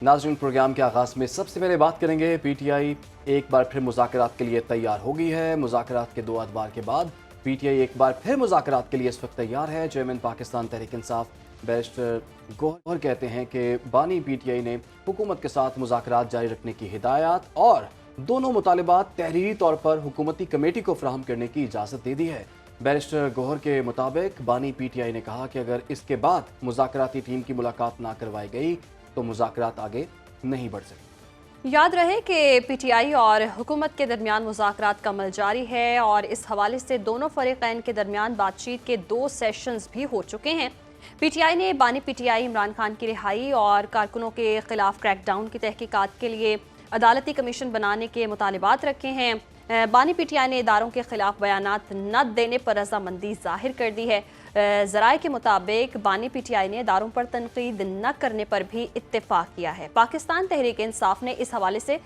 नाज़रीन, प्रोग्राम के आगाज़ में सबसे पहले बात करेंगे पीटीआई एक बार फिर मुज़ाकरात के लिए तैयार हो गई है। मुज़ाकरात के 2 अदवार के बाद पीटीआई एक बार फिर मुज़ाकरात के लिए इस वक्त तैयार है। चेयरमैन पाकिस्तान तहरीक इंसाफ बैरिस्टर गौहर कहते हैं कि बानी पीटीआई ने हुकूमत के साथ मुज़ाकरात जारी रखने की हिदायत और दोनों मुतालिबात तहरीरी तौर पर हुकूमती कमेटी को फराहम करने की इजाज़त दे दी है। बैरिस्टर गौहर के मुताबिक बानी पीटीआई ने कहा कि अगर इसके बाद मुज़ाकराती टीम की मुलाकात ना करवाई गई तो मुज़ाकरात आगे नहीं बढ़ सके। याद रहे कि पीटीआई और हुकूमत के दरमियान मुज़ाकरात का अमल जारी है और इस हवाले से दोनों फरीक़ैन के दरमियान बातचीत के 2 सेशंस भी हो चुके हैं। पीटीआई ने बानी पीटीआई इमरान खान की रिहाई और कारकुनों के खिलाफ क्रैकडाउन की तहकीकात के लिए अदालती कमीशन बनाने के मुतालिबात रखे हैं। बानी पीटीआई ने इदारों के खिलाफ बयानात न देने पर रजामंदी जाहिर कर दी है। ज़राए के मुताबिक बानी पीटीआई ने इदारों पर तनकीद न करने पर भी इत्तेफाक किया है। पाकिस्तान तहरीक इंसाफ ने इस हवाले से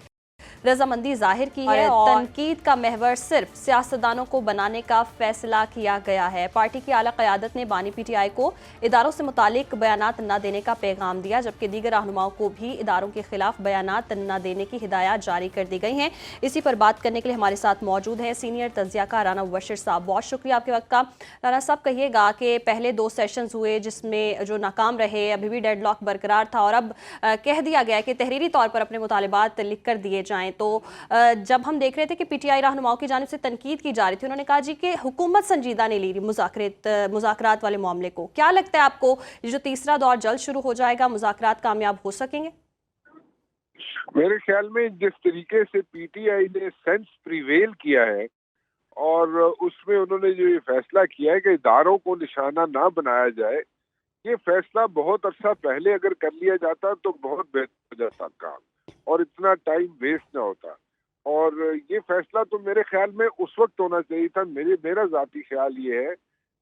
रजामंदी जाहिर की है और तनकीद का महवर सिर्फ सियासतदानों को बनाने का फैसला किया गया है। पार्टी की आला क़यादत ने बानी पीटीआई को इदारों से मुतालिक बयानात न देने का पैगाम दिया, जबकि दीगर रहनुमाओं को भी इदारों के खिलाफ बयानात न देने की हिदायत जारी कर दी गई हैं। इसी पर बात करने के लिए हमारे साथ मौजूद हैं सीनियर तज्ज़ियाकार राना मुबश्शिर साहब। बहुत शुक्रिया आपके वक्त का। राना साहब, कहिएगा कि पहले 2 सेशंस हुए जिसमें जो नाकाम रहे, अभी भी डेडलॉक बरकरार था और अब कह दिया गया कि तहरीरी तौर पर अपने मुतालिबात लिख कर दिए जाएं। तो जब हम देख रहे थे कि पीटीआई रहनुमाओं की जानिब से तनकीद की जा रही थी, उन्होंने कहा जी कि हुकूमत संजीदा नहीं ली रही मुज़ाकरात वाले मामले को। क्या लगता है आपको, ये जो तीसरा दौर जल्द शुरू हो जाएगा, मुज़ाकरात कामयाब हो सकेंगे? मेरे ख्याल में जिस तरीके से पीटीआई ने सेंस प्रिवेल किया है और उसमें उन्होंने जो ये फैसला किया है कि इदारों को निशाना ना बनाया जाए, ये फैसला बहुत अरसा पहले अगर कर लिया जाता तो बहुत बेहतर हो जाता काम और इतना टाइम वेस्ट ना होता। और ये फैसला तो मेरे ख्याल में उस वक्त होना चाहिए था। मेरा जाती ख्याल ये है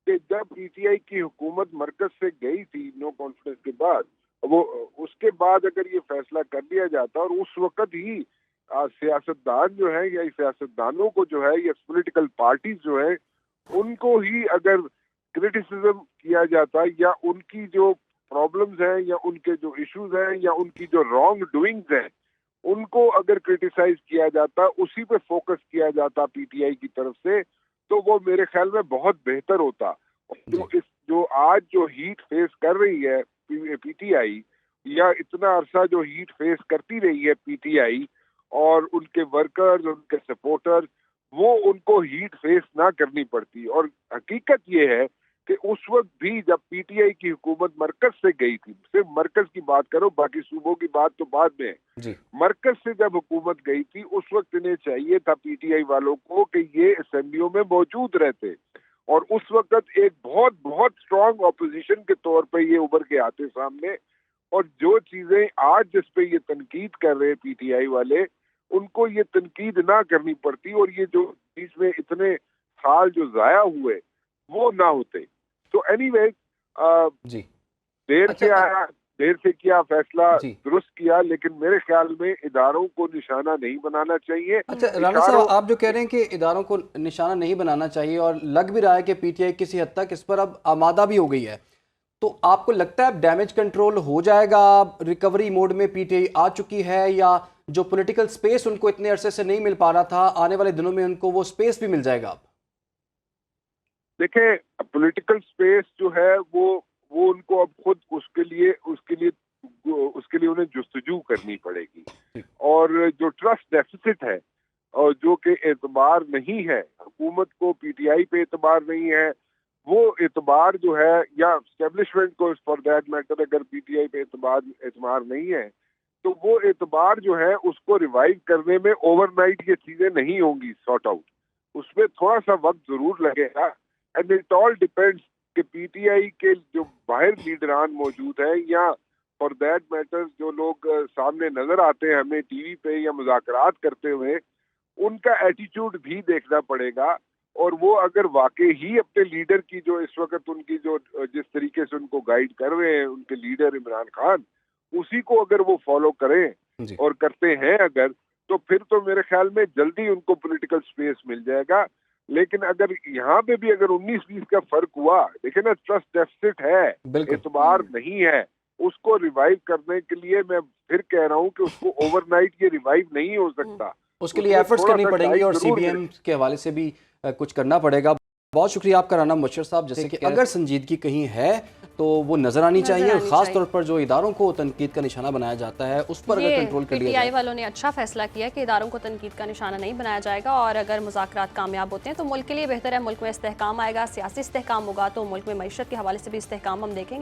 कि जब पीटीआई की हुकूमत मरकज से गई थी नो कॉन्फ्रेंस के बाद, वो उसके बाद अगर ये फैसला कर लिया जाता और उस वक्त ही सियासतदान जो है या सियासतदानों को जो है या पॉलिटिकल पार्टीज जो है उनको ही अगर क्रिटिसिज्म किया जाता या उनकी जो प्रॉब्लम्स हैं या उनके जो इश्यूज हैं या उनकी जो रॉन्ग डूइंग्स हैं उनको अगर क्रिटिसाइज किया जाता, उसी पे फोकस किया जाता पीटीआई की तरफ से, तो वो मेरे ख्याल में बहुत बेहतर होता। जो आज जो हीट फेस कर रही है पीटीआई या इतना अरसा जो हीट फेस करती रही है पीटीआई और उनके वर्कर्स, उनके सपोर्टर्स, वो उनको हीट फेस ना करनी पड़ती। और हकीकत ये है कि उस वक्त भी जब पीटीआई की हुकूमत मरकज से गई थी, सिर्फ मरकज की बात करो, बाकी सूबों की बात तो बाद में है, मरकज से जब हुकूमत गई थी उस वक्त इन्हें चाहिए था पीटीआई वालों को कि ये असेंबलियों में मौजूद रहते और उस वक्त एक बहुत बहुत स्ट्रॉन्ग ऑपोजिशन के तौर पर ये उभर के आते सामने। और जो चीजें आज जिस पे ये तनकीद कर रहे हैं पीटीआई वाले, उनको ये तनकीद ना करनी पड़ती और ये जो बीच में इतने साल जो जाया हुए वो ना होते। तो एनीवे, देर से आया, देर से किया, फैसला दुरुस्त किया, लेकिन मेरे ख्याल में इदारों को निशाना नहीं बनाना चाहिए। अच्छा राना साहब, आप जो कह रहे हैं कि इदारों को निशाना नहीं बनाना चाहिए और लग भी रहा है कि पीटीआई किसी हद तक इस पर अब आमादा भी हो गई है, तो आपको लगता है अब डैमेज कंट्रोल हो जाएगा? रिकवरी मोड में पीटीआई आ चुकी है या जो पॉलिटिकल स्पेस उनको इतने अरसे से नहीं मिल पा रहा था, आने वाले दिनों में उनको वो स्पेस भी मिल जाएगा? अब देखें, पॉलिटिकल स्पेस जो है वो उनको अब खुद उसके लिए उन्हें जुस्तजू करनी पड़ेगी। और जो ट्रस्ट डेफिसिट है और जो कि एतबार नहीं है, हुकूमत को पीटीआई पे एतबार नहीं है, वो एतबार जो है या एस्टेब्लिशमेंट को फॉर दैट मैटर अगर पीटीआई पे एतबार नहीं है, तो वो एतबार जो है उसको रिवाइव करने में ओवरनाइट ये चीजें नहीं होंगी सॉर्ट आउट। उसमें थोड़ा सा वक्त जरूर लगेगा एंड इट ऑल डिपेंड्स कि पीटीआई के जो बाहर लीडरान मौजूद हैं या फॉर दैट मैटर जो लोग सामने नजर आते हैं हमें टीवी पे या मुज़ाकरात करते हुए, उनका एटीट्यूड भी देखना पड़ेगा। और वो अगर वाकई ही अपने लीडर की जो इस वक्त उनकी जो जिस तरीके से उनको गाइड कर रहे हैं उनके लीडर इमरान खान, उसी को अगर वो फॉलो करें और करते हैं अगर, तो फिर तो मेरे ख्याल में जल्दी उनको पॉलिटिकल स्पेस मिल जाएगा। लेकिन अगर यहाँ पे भी अगर 19-20 का फर्क हुआ, देखिए ना, ट्रस्ट डेफिसिट है, एतबार नहीं है, उसको रिवाइव करने के लिए मैं फिर कह रहा हूँ कि उसको ओवरनाइट ये रिवाइव नहीं हो सकता। उसके लिए एफर्ट्स थोड़ा करनी सा पड़ेंगी टाइम और जरूर सीबीएम के हवाले से भी कुछ करना पड़ेगा। बहुत शुक्रिया आपका राना मुबशर साहब। जैसे कि अगर संजीदगी कहीं है तो वो नजर आनी चाहिए, और खास तौर पर जो इदारों को तनकीद का निशाना बनाया जाता है उस पर अगर कंट्रोल कर लिया पीटीआई जाए। वालों ने अच्छा फैसला किया कि इदारों को तनकीद का निशाना नहीं बनाया जाएगा, और अगर मुज़ाकरात कामयाब होते हैं तो मुल्क के लिए बेहतर है, मुल्क में इस्तेहकाम आएगा, सियासी इस्तेहकाम होगा तो मुल्क में मईशत के हवाले से भी इस्तेहकाम हम देखेंगे।